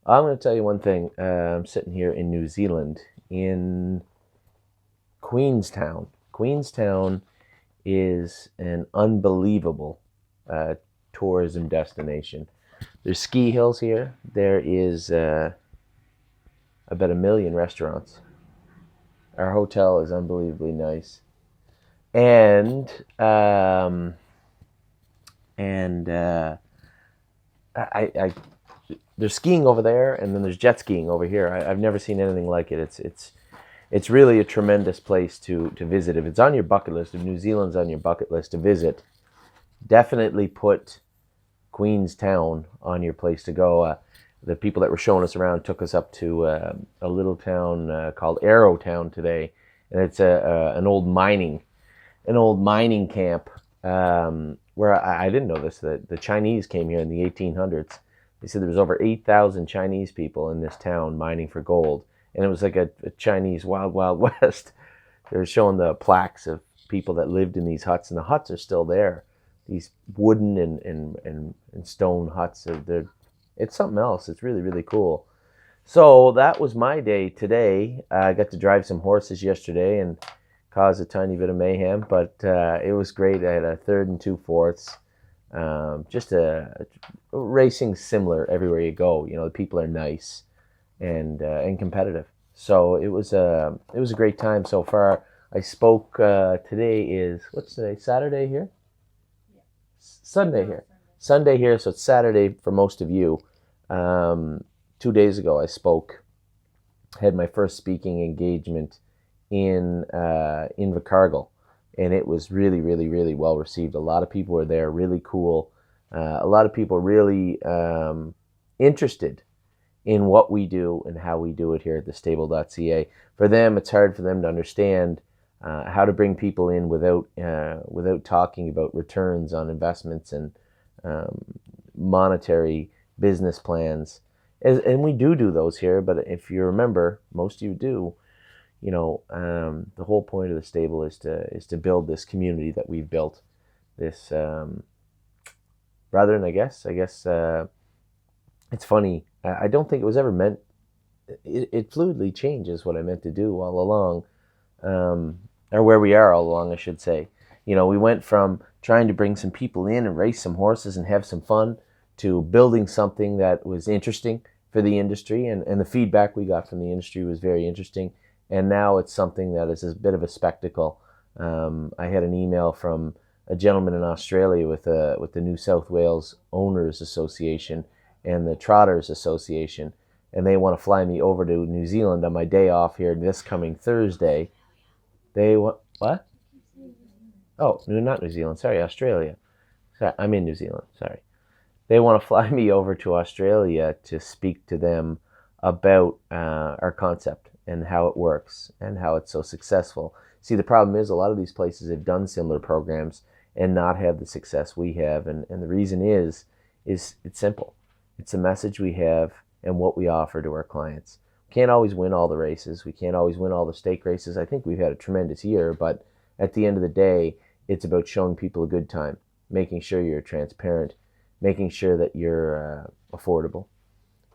I'm going to tell you one thing. I'm sitting here in New Zealand, in Queenstown. Queenstown is an unbelievable uh, tourism destination. There's ski hills here. There is about a million restaurants. Our hotel is unbelievably nice, and um, and I there's skiing over there, and then there's jet skiing over here. I've never seen anything like it. It's really a tremendous place to visit. If it's on your bucket list, if New Zealand's on your bucket list to visit, definitely put Queenstown on your place to go. The people that were showing us around took us up to a little town called Arrowtown today, and it's an old mining camp where I didn't know this, that the Chinese came here in the 1800s. They said there was over 8,000 Chinese people in this town mining for gold, and it was like a Chinese wild wild west. They were showing the plaques of people that lived in these huts, and the huts are still there. These wooden and stone huts. It's something else. It's really, really cool. So that was my day today. I got to drive some horses yesterday and cause a tiny bit of mayhem, but it was great. I had a third and two fourths. Just a racing similar everywhere you go. You know, the people are nice and competitive. So it was a great time so far. I spoke today is what's today? Saturday here? Sunday here. Sunday here, so it's Saturday for most of you. 2 days ago, I spoke, had my first speaking engagement in Vicargill, and it was really, really, really well received. A lot of people were there, really cool. A lot of people really interested in what we do and how we do it here at TheStable.ca. For them, it's hard for them to understand how to bring people in without talking about returns on investments and um, monetary business plans. And we do those here, but if you remember, most of you do. The whole point of the stable is to build this community that we've built. This brethren, I guess. It's funny. I don't think it was ever meant. It fluidly changes what I meant to do all along, or where we are all along, I should say. We went from trying to bring some people in and race some horses and have some fun to building something that was interesting for the industry, and the feedback we got from the industry was very interesting. And now it's something that is a bit of a spectacle. I had an email from a gentleman in Australia with the New South Wales Owners Association and the Trotters Association, and they want to fly me over to New Zealand on my day off here this coming Thursday. They want what? Oh, no, not New Zealand. Sorry, Australia. Sorry, I'm in New Zealand. Sorry. They want to fly me over to Australia to speak to them about our concept and how it works and how it's so successful. See, the problem is a lot of these places have done similar programs and not have the success we have. And the reason is it's simple. It's the message we have and what we offer to our clients. We can't always win all the races. We can't always win all the stake races. I think we've had a tremendous year, but at the end of the day, it's about showing people a good time, making sure you're transparent, making sure that you're affordable.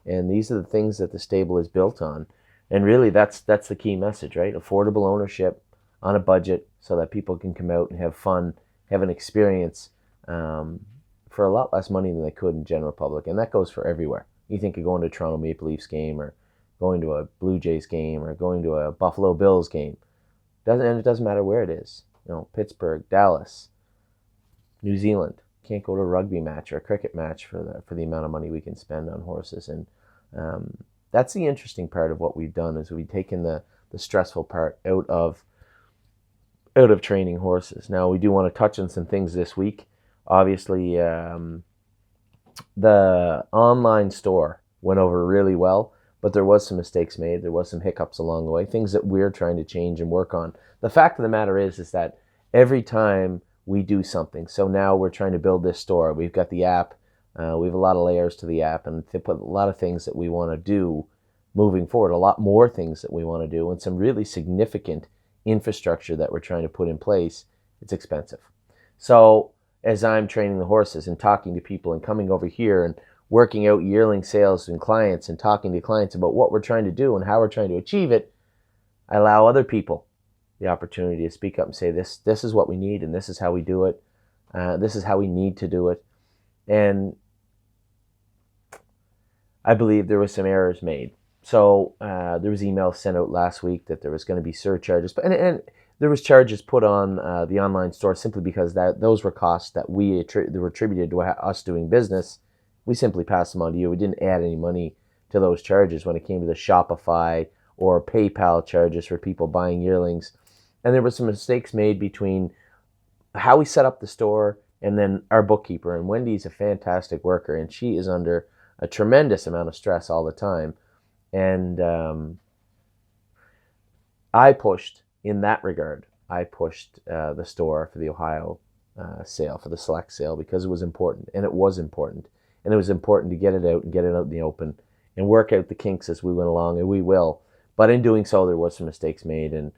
And these are the things that the stable is built on. And really, that's the key message, right? Affordable ownership on a budget so that people can come out and have fun, have an experience for a lot less money than they could in general public. And that goes for everywhere. You think of going to a Toronto Maple Leafs game or going to a Blue Jays game or going to a Buffalo Bills game. And it doesn't matter where it is. Pittsburgh, Dallas, New Zealand. Can't go to a rugby match or a cricket match for the amount of money we can spend on horses. And that's the interesting part of what we've done is we've taken the stressful part out of training horses. Now we do want to touch on some things this week. Obviously, the online store went over really well, but there was some mistakes made. There was some hiccups along the way, things that we're trying to change and work on. The fact of the matter is that every time we do something, so now we're trying to build this store. We've got the app. We have a lot of layers to the app, and they put a lot of things that we want to do moving forward, a lot more things that we want to do, and some really significant infrastructure that we're trying to put in place. It's expensive. So as I'm training the horses and talking to people and coming over here and working out yearling sales and clients and talking to clients about what we're trying to do and how we're trying to achieve it, I allow other people the opportunity to speak up and say, this is what we need, and this is how we do it. This is how we need to do it. And I believe there was some errors made. So there was emails sent out last week that there was going to be surcharges, and there was charges put on the online store simply because those were costs that were attributed to us doing business. We simply passed them on to you. We didn't add any money to those charges when it came to the Shopify or PayPal charges for people buying yearlings. And there were some mistakes made between how we set up the store and then our bookkeeper. And Wendy's a fantastic worker, and she is under a tremendous amount of stress all the time. And I pushed in that regard. I pushed the store for the Ohio sale, for the select sale, because it was important, and it was important. And it was important to get it out and get it out in the open and work out the kinks as we went along, and we will. But in doing so, there was some mistakes made, and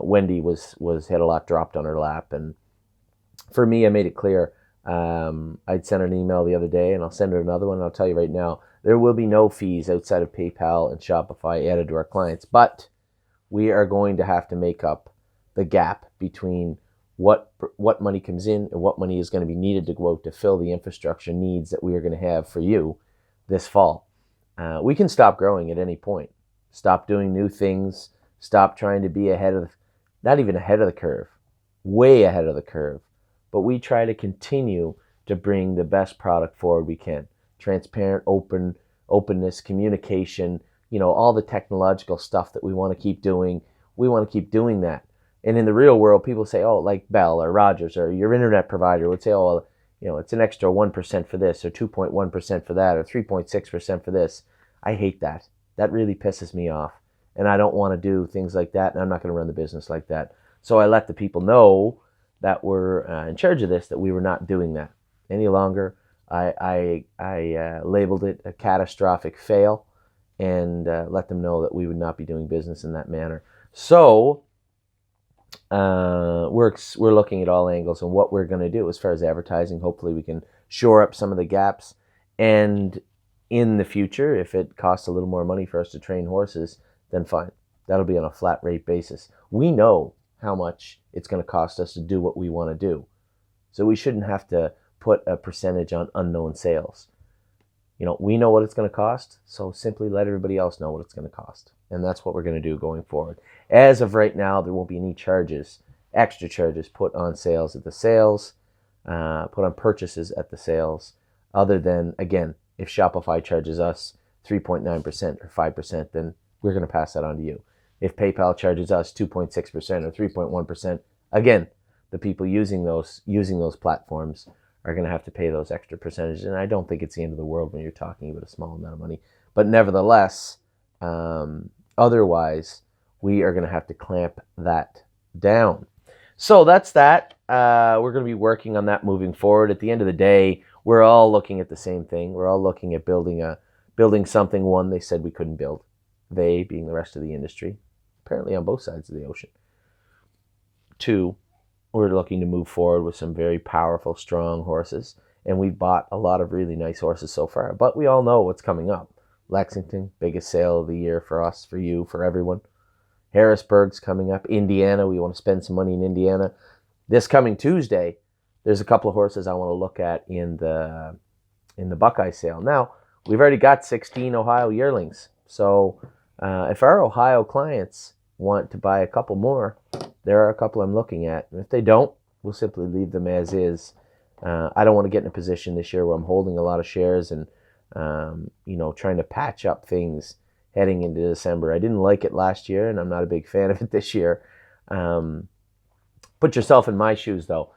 Wendy had a lot dropped on her lap. And for me, I made it clear. I'd sent her an email the other day, and I'll send her another one. And I'll tell you right now, there will be no fees outside of PayPal and Shopify added to our clients, but we are going to have to make up the gap between what money comes in and what money is going to be needed to go out to fill the infrastructure needs that we are going to have for you this fall. We can stop growing at any point. Stop doing new things. Stop trying to be not even ahead of the curve, way ahead of the curve. But we try to continue to bring the best product forward we can. Transparent, openness, communication, all the technological stuff that we want to keep doing. We want to keep doing that. And in the real world, people say, oh, like Bell or Rogers or your internet provider would say, oh, well, it's an extra 1% for this or 2.1% for that or 3.6% for this. I hate that. That really pisses me off. And I don't want to do things like that, and I'm not going to run the business like that. So I let the people know that were in charge of this that we were not doing that any longer. I labeled it a catastrophic fail and let them know that we would not be doing business in that manner. So we're looking at all angles and what we're going to do as far as advertising. Hopefully we can shore up some of the gaps. And in the future, if it costs a little more money for us to train horses, then fine. That'll be on a flat rate basis. We know how much it's going to cost us to do what we want to do. So we shouldn't have to put a percentage on unknown sales. We know what it's going to cost, so simply let everybody else know what it's going to cost. And that's what we're going to do going forward. As of right now, there won't be any extra charges put on sales at the sales, put on purchases at the sales, other than, again, if Shopify charges us 3.9% or 5%, then we're going to pass that on to you. If PayPal charges us 2.6% or 3.1%, again, the people using those platforms are going to have to pay those extra percentages. And I don't think it's the end of the world when you're talking about a small amount of money. But nevertheless, otherwise, we are going to have to clamp that down. So that's that. We're going to be working on that moving forward. At the end of the day, we're all looking at the same thing. We're all looking at building something, one, they said we couldn't build. They being the rest of the industry, apparently on both sides of the ocean. Two, we're looking to move forward with some very powerful, strong horses. And we've bought a lot of really nice horses so far. But we all know what's coming up. Lexington, biggest sale of the year for us, for you, for everyone. Harrisburg's coming up. Indiana, we want to spend some money in Indiana. This coming Tuesday, there's a couple of horses I want to look at in the Buckeye sale. Now, we've already got 16 Ohio yearlings. So if our Ohio clients want to buy a couple more, there are a couple I'm looking at. And if they don't, we'll simply leave them as is. I don't want to get in a position this year where I'm holding a lot of shares and trying to patch up things heading into December. I didn't like it last year, and I'm not a big fan of it this year. Put yourself in my shoes, though.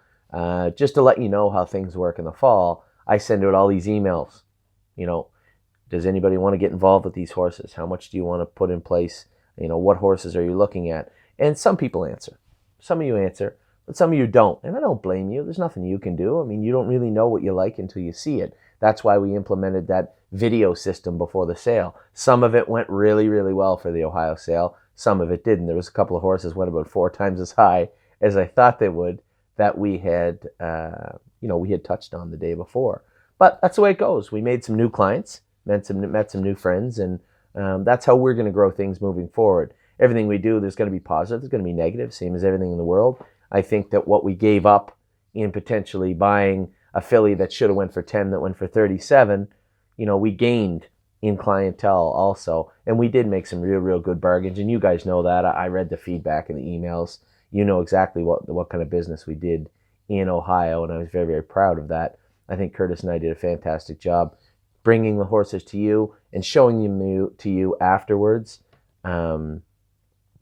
Just to let you know how things work in the fall, I send out all these emails. Does anybody want to get involved with these horses? How much do you want to put in place? What horses are you looking at? And some people answer. Some of you answer, but some of you don't. And I don't blame you. There's nothing you can do. I mean, you don't really know what you like until you see it. That's why we implemented that video system before the sale. Some of it went really, really well for the Ohio sale. Some of it didn't. There was a couple of horses went about 4 times as high as I thought they would that we had touched on the day before. But that's the way it goes. We made some new clients, met some new friends, and that's how we're going to grow things moving forward. Everything we do, there's going to be positive, there's going to be negative, same as everything in the world. I think that what we gave up in potentially buying a filly that should have went for 10 that went for 37, we gained in clientele also. And we did make some real good bargains. And you guys know that. I read the feedback and the emails. You know exactly what kind of business we did in Ohio. And I was very proud of that. I think Curtis and I did a fantastic job bringing the horses to you and showing them to you afterwards. And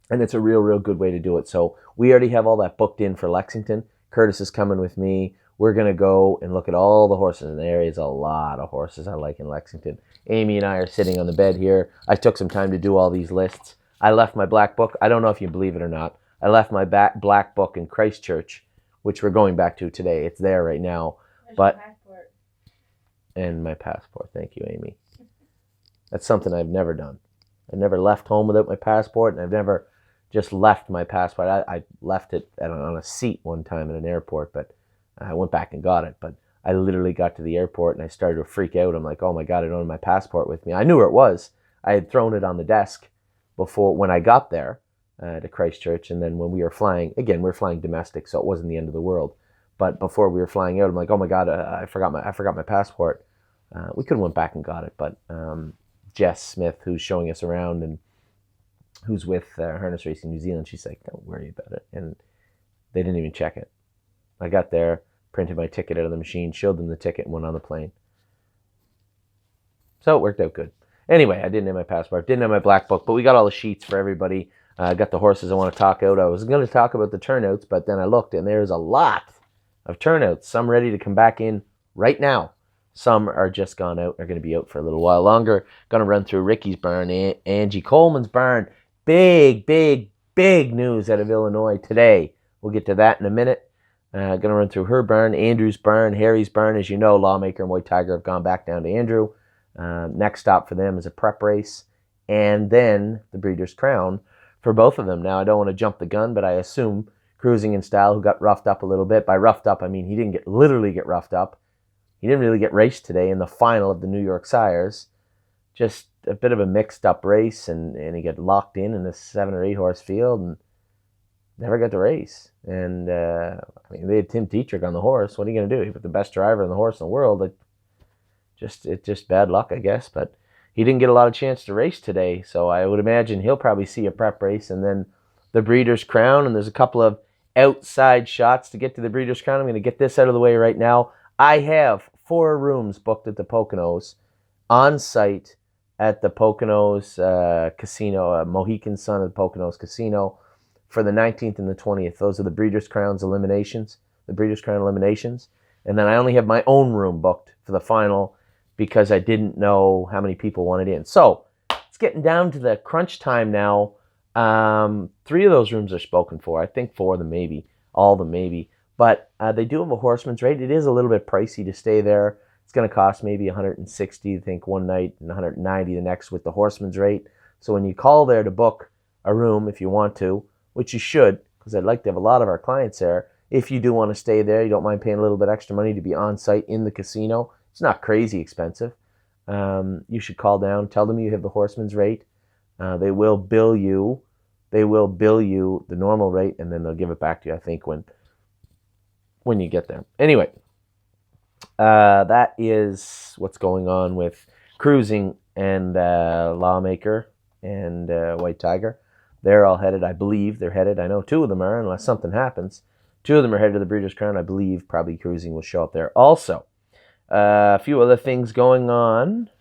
it's a real good way to do it. So we already have all that booked in for Lexington. Curtis is coming with me. We're going to go and look at all the horses. And there is a lot of horses I like in Lexington. Amy and I are sitting on the bed here. I took some time to do all these lists. I left my black book. I don't know if you believe it or not. I left my black book in Christchurch, which we're going back to today. It's there right now. But and my passport. Thank you, Amy. That's something I've never done. I never left home without my passport, and I've never just left my passport. I left it on a seat one time at an airport, but I went back and got it. But I literally got to the airport and I started to freak out. I'm like, oh my God, I don't have my passport with me. I knew where it was. I had thrown it on the desk before when I got there to Christchurch. And then when we were flying, again, we were flying domestic, so it wasn't the end of the world. But before we were flying out, I'm like, oh my God, I forgot my passport. We could have went back and got it, but Jess Smith, who's showing us around and who's with Harness Racing New Zealand, she's like, don't worry about it. And they didn't even check it. I got there, printed my ticket out of the machine, showed them the ticket, and went on the plane. So it worked out good. Anyway, I didn't have my passport, didn't have my black book, but we got all the sheets for everybody. I got the horses I want to talk out. I was going to talk about the turnouts, but then I looked, and there's a lot of turnouts. Some ready to come back in right now. Some are just gone out, are going to be out for a little while longer. Going to run through Ricky's barn, Angie Coleman's barn. Big news out of Illinois today. We'll get to that in a minute. Going to run through her barn, Andrew's barn, Harry's barn. As you know, Lawmaker and White Tiger have gone back down to Andrew. Next stop for them is a prep race, and then the Breeders' Crown for both of them. Now, I don't want to jump the gun, but I assume Cruising in Style, who got roughed up a little bit. By roughed up, I mean he didn't literally get roughed up. He didn't really get raced today in the final of the New York Sires. Just a bit of a mixed up race, and he got locked in a 7 or 8 horse field and never got to race. And I mean, they had Tim Dietrich on the horse. What are you going to do? He put the best driver on the horse in the world. It's just bad luck, I guess. But he didn't get a lot of chance to race today, so I would imagine he'll probably see a prep race and then the Breeders' Crown. And there's a couple of outside shots to get to the Breeders' Crown. I'm going to get this out of the way right now. I have 4 rooms booked at the Poconos on site at the Poconos Casino, Mohican Sun at the Poconos Casino for the 19th and the 20th. Those are the Breeders' Crown eliminations. And then I only have my own room booked for the final because I didn't know how many people wanted in. So it's getting down to the crunch time now. 3 of those rooms are spoken for. I think 4 of them maybe. All of them maybe. But they do have a horseman's rate. It is a little bit pricey to stay there. It's going to cost maybe $160, I think, one night, and $190 the next with the horseman's rate. So when you call there to book a room, if you want to, which you should, because I'd like to have a lot of our clients there, if you do want to stay there, you don't mind paying a little bit extra money to be on site in the casino. It's not crazy expensive. You should call down, tell them you have the horseman's rate. They will bill you. They will bill you the normal rate, and then they'll give it back to you, I think, when you get there. Anyway, that is what's going on with Cruising and Lawmaker and White Tiger. They're all headed, I believe they're headed. I know 2 of them are, unless something happens. 2 of them are headed to the Breeders' Crown. I believe probably Cruising will show up there also. A few other things going on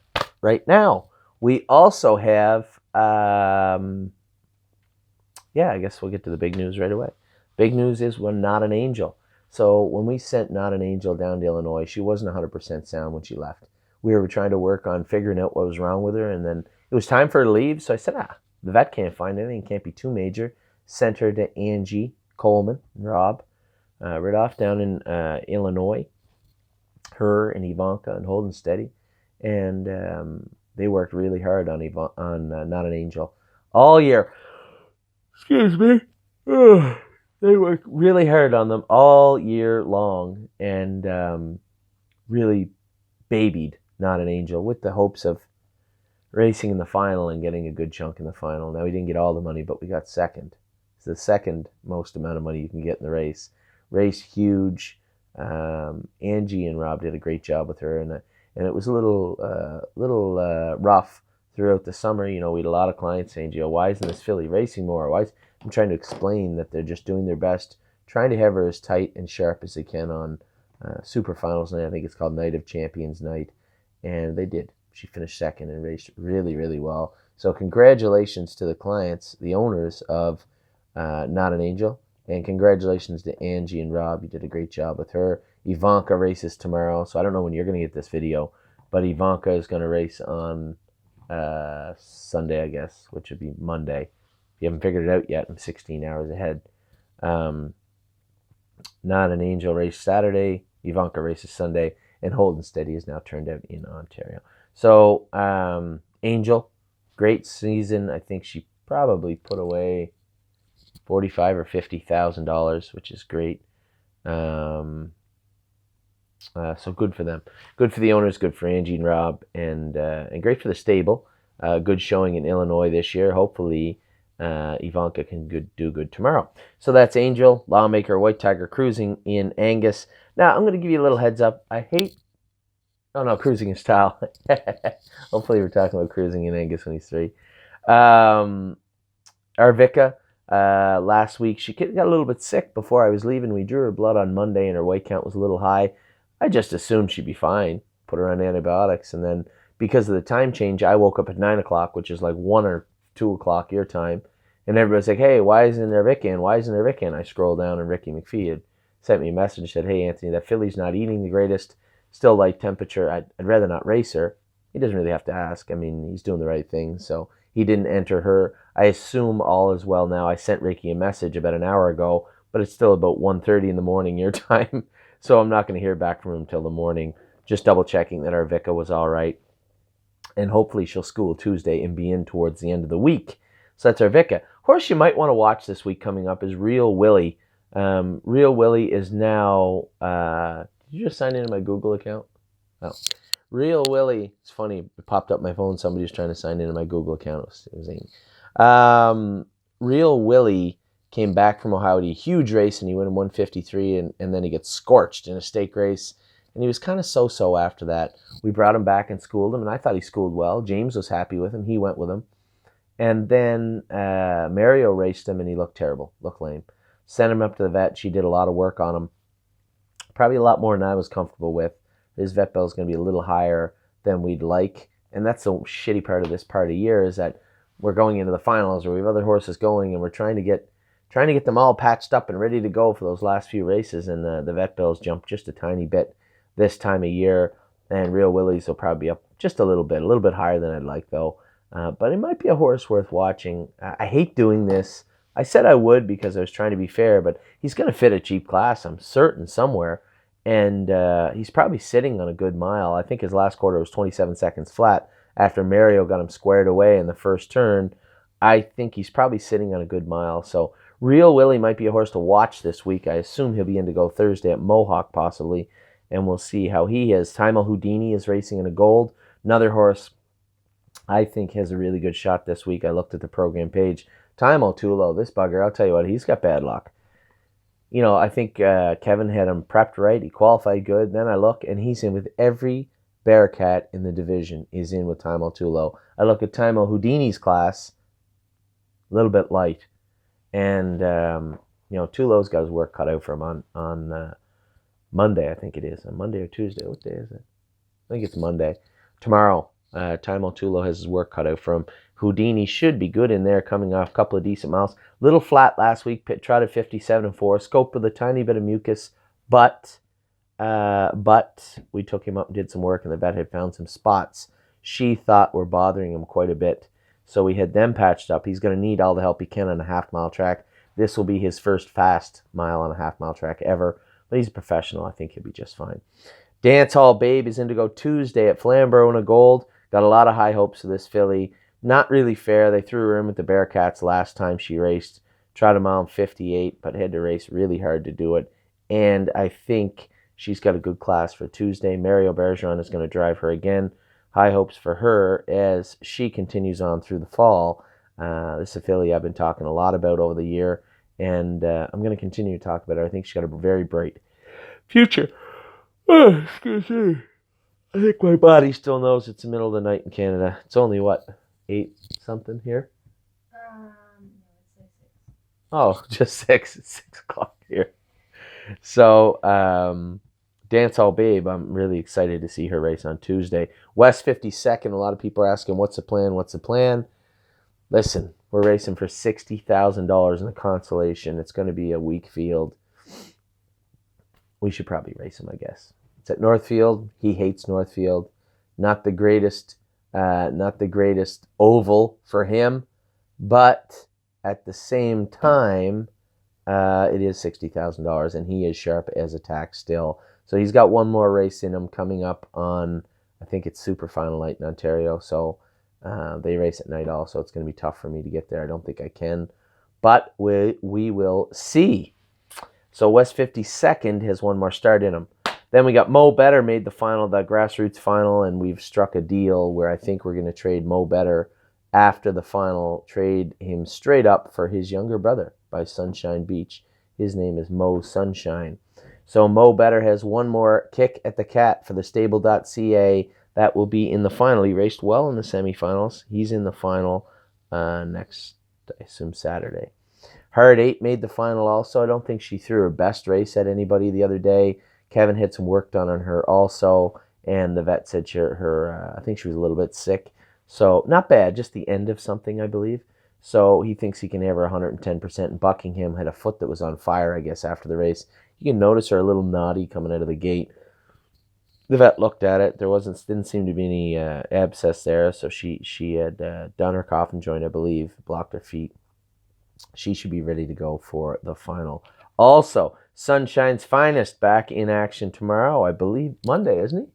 right now. We also have, I guess we'll get to the big news right away. Big news is we're not an angel. So when we sent Not an Angel down to Illinois, she wasn't 100% sound when she left. We were trying to work on figuring out what was wrong with her, and then it was time for her to leave. So I said, the vet can't find anything. It can't be too major. Sent her to Angie Coleman and Rob Ridoff down in Illinois. Her and Ivanka and Holden Steady. And they worked really hard on Not an Angel all year. Excuse me. They worked really hard on them all year long and really babied Not an Angel with the hopes of racing in the final and getting a good chunk in the final. Now, we didn't get all the money, but we got second. It's the second most amount of money you can get in the race. Race huge. Angie and Rob did a great job with her, and it was a little rough throughout the summer. We had a lot of clients saying, why isn't this filly racing more? I'm trying to explain that they're just doing their best, trying to have her as tight and sharp as they can on Super Finals night. I think it's called Night of Champions night, and they did. She finished second and raced really, really well. So congratulations to the clients, the owners of Not an Angel, and congratulations to Angie and Rob. You did a great job with her. Ivanka races tomorrow, so I don't know when you're going to get this video, but Ivanka is going to race on Sunday, I guess, which would be Monday. If you haven't figured it out yet, I'm 16 hours ahead. Not an Angel race Saturday, Ivanka races Sunday, and Hold and Steady is now turned out in Ontario. So Angel, great season. I think she probably put away $45,000 or $50,000, which is great. So good for them. Good for the owners. Good for Angie and Rob, and great for the stable. Good showing in Illinois this year. Hopefully, Ivanka can do good tomorrow. So that's Angel, Lawmaker, White Tiger cruising in Angus. Now I'm going to give you a little heads up. Cruising in Style. Hopefully we're talking about cruising in Angus when he's 3. Arvika, last week, she got a little bit sick before I was leaving. We drew her blood on Monday and her weight count was a little high. I just assumed she'd be fine. Put her on antibiotics, and then because of the time change, I woke up at 9 o'clock, which is like 1 or 2 o'clock your time, and everybody's like, hey, why isn't there Vicky in? Why isn't there Vicky in? I scroll down, and Ricky McPhee had sent me a message and said, hey, Anthony, that filly's not eating the greatest. Still light temperature. I'd rather not race her. He doesn't really have to ask. I mean, he's doing the right thing, so he didn't enter her. I assume all is well now. I sent Ricky a message about an hour ago, but it's still about 1:30 in the morning your time, so I'm not going to hear back from him till the morning. Just double checking that our Vika was all right, and hopefully she'll school Tuesday and be in towards the end of the week. So that's our Vika. Horse you might want to watch this week coming up is Real Willie. Real Willie is now... did you just sign into my Google account? Oh. Real Willie. It's funny. It popped up my phone. Somebody was trying to sign into my Google account. It was Amy. Real Willie came back from Ohio to a huge race, and he went in 153, and then he gets scorched in a stake race. And he was kind of so-so after that. We brought him back and schooled him, and I thought he schooled well. James was happy with him. He went with him. And then Mario raced him, and he looked terrible, looked lame. Sent him up to the vet. She did a lot of work on him. Probably a lot more than I was comfortable with. His vet bill is going to be a little higher than we'd like. And that's the shitty part of this part of the year, is that we're going into the finals, or we have other horses going, and we're trying to get them all patched up and ready to go for those last few races. And the vet bills jump just a tiny bit this time of year. And Real Willies will probably be up just a little bit higher than I'd like, though. But it might be a horse worth watching. I hate doing this. I said I would because I was trying to be fair, but he's going to fit a cheap class, I'm certain, somewhere. And he's probably sitting on a good mile. I think his last quarter was 27 seconds flat after Mario got him squared away in the first turn. I think he's probably sitting on a good mile. So Real Willie might be a horse to watch this week. I assume he'll be in to go Thursday at Mohawk possibly, and we'll see how he is. Time Houdini is racing in a gold. Another horse I think has a really good shot this week. I looked at the program page. Time Tulo, this bugger, I'll tell you what, he's got bad luck. I think Kevin had him prepped right. He qualified good. Then I look, and he's in with every Bearcat in the division is in with Time Tulo. I look at Time Houdini's class, a little bit light. And, Tulo's got his work cut out for him on Monday, I think it is. On Monday or Tuesday. What day is it? I think it's Monday. Tomorrow, Time Tulo has his work cut out for him. Houdini should be good in there, coming off a couple of decent miles. Little flat last week, trotted 57-4, scoped with a tiny bit of mucus, but we took him up and did some work, and the vet had found some spots she thought were bothering him quite a bit. So we had them patched up. He's going to need all the help he can on a half-mile track. This will be his first fast mile on a half-mile track ever, but he's a professional. I think he'll be just fine. Dance Hall Babe is in to go Tuesday at Flamborough in a gold. Got a lot of high hopes for this filly. Not really fair. They threw her in with the Bearcats last time she raced. Tried a mile in 58, but had to race really hard to do it. And I think She's got a good class for Tuesday. Mario Bergeron is going to drive her again. High hopes for her as she continues on through the fall. This affiliate I've been talking a lot about over the year, and I'm going to continue to talk about her. I think she's got a very bright future. Oh, excuse me. I think my body still knows it's the middle of the night in Canada. It's only, what, 8 something here? No, it's like 6. Oh, just 6. It's 6 o'clock here. So, Dance All Babe, I'm really excited to see her race on Tuesday. West 52nd, a lot of people are asking, what's the plan? What's the plan? Listen, we're racing for $60,000 in the consolation. It's going to be a weak field. We should probably race him, I guess. It's at Northfield. He hates Northfield. Not the greatest oval for him, but at the same time, it is $60,000, and he is sharp as a tack still. So he's got one more race in him coming up on, I think it's Super Final Night in Ontario. So they race at night also. It's going to be tough for me to get there. I don't think I can, but we will see. So West 52nd has one more start in him. Then we got Mo Better made the final, the grassroots final, and we've struck a deal where I think we're going to trade Mo Better after the final, trade him straight up for his younger brother by Sunshine Beach. His name is Mo Sunshine. So Mo Better has one more kick at the cat for TheStable.ca. That will be in the final. He raced well in the semifinals. He's in the final next, I assume, Saturday. Hard 8 made the final also. I don't think she threw her best race at anybody the other day. Kevin had some work done on her also, and the vet said I think she was a little bit sick. So not bad, just the end of something, I believe. So he thinks he can have her 110%. And Buckingham had a foot that was on fire, I guess, after the race. You can notice her a little naughty coming out of the gate. The vet looked at it. There didn't seem to be any abscess there, so she had done her coffin joint, I believe, blocked her feet. She should be ready to go for the final. Also, Sunshine's Finest back in action tomorrow. I believe Monday, isn't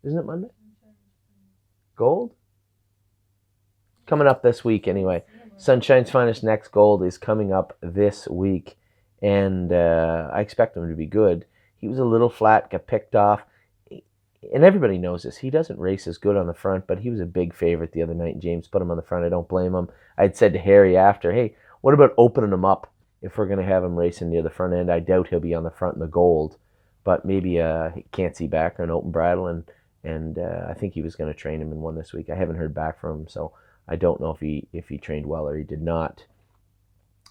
he? Isn't it Monday? Gold? Coming up this week anyway. Sunshine's Finest next Gold is coming up this week. And I expect him to be good. He was a little flat, got picked off. And everybody knows this. He doesn't race as good on the front, but he was a big favorite the other night. James put him on the front. I don't blame him. I'd said to Harry after, hey, what about opening him up if we're going to have him racing near the front end? I doubt he'll be on the front in the Gold, but maybe can't see back or an open bridle. And I think he was going to train him in one this week. I haven't heard back from him, so I don't know if he trained well or he did not.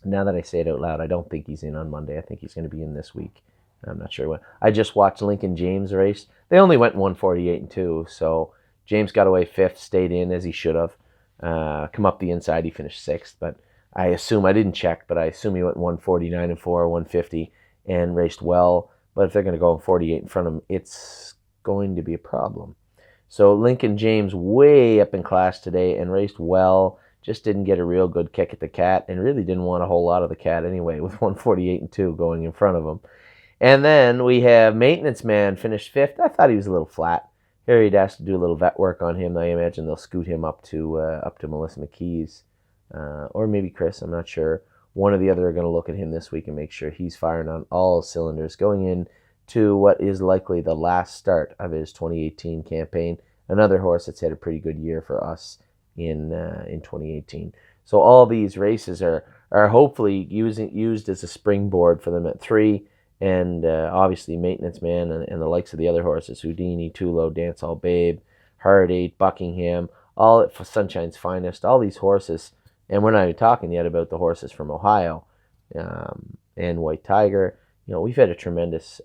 Now that I say it out loud, I don't think he's in on Monday. I think he's going to be in this week. I'm not sure when. I just watched Lincoln James race. They only went 148-2, so James got away 5th, stayed in as he should have. Come up the inside, he finished 6th, but I didn't check, but I assume he went 149-4, 150, and raced well. But if they're going to go 48 in front of him, it's going to be a problem. So Lincoln James way up in class today and raced well. Just didn't get a real good kick at the cat and really didn't want a whole lot of the cat anyway with 148-2 going in front of him. And then we have Maintenance Man finished 5th. I thought he was a little flat. Harry'd asked to do a little vet work on him. I imagine they'll scoot him up to Melissa McKee's or maybe Chris. I'm not sure. One or the other are going to look at him this week and make sure he's firing on all cylinders going in to what is likely the last start of his 2018 campaign. Another horse that's had a pretty good year for us in 2018. So all these races are hopefully used as a springboard for them at 3. And obviously Maintenance Man and the likes of the other horses, Houdini, Tulo, Dance All Babe, Hard 8, Buckingham, all for Sunshine's Finest, all these horses. And we're not even talking yet about the horses from Ohio and White Tiger. You know, we've had a tremendous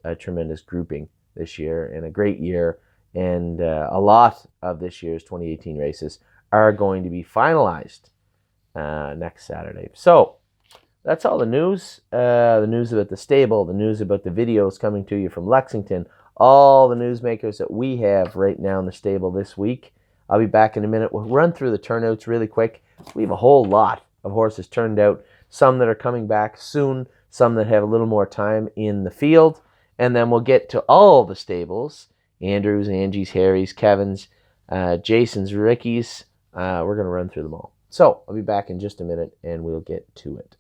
grouping this year and a great year. And a lot of this year's 2018 races are going to be finalized next Saturday. So that's all the news. The news about the stable, the news about the videos coming to you from Lexington, all the newsmakers that we have right now in the stable this week. I'll be back in a minute. We'll run through the turnouts really quick. We have a whole lot of horses turned out, some that are coming back soon, some that have a little more time in the field, and then we'll get to all the stables, Andrews, Angie's, Harry's, Kevin's, Jason's, Ricky's. We're going to run through them all. So I'll be back in just a minute, and we'll get to it.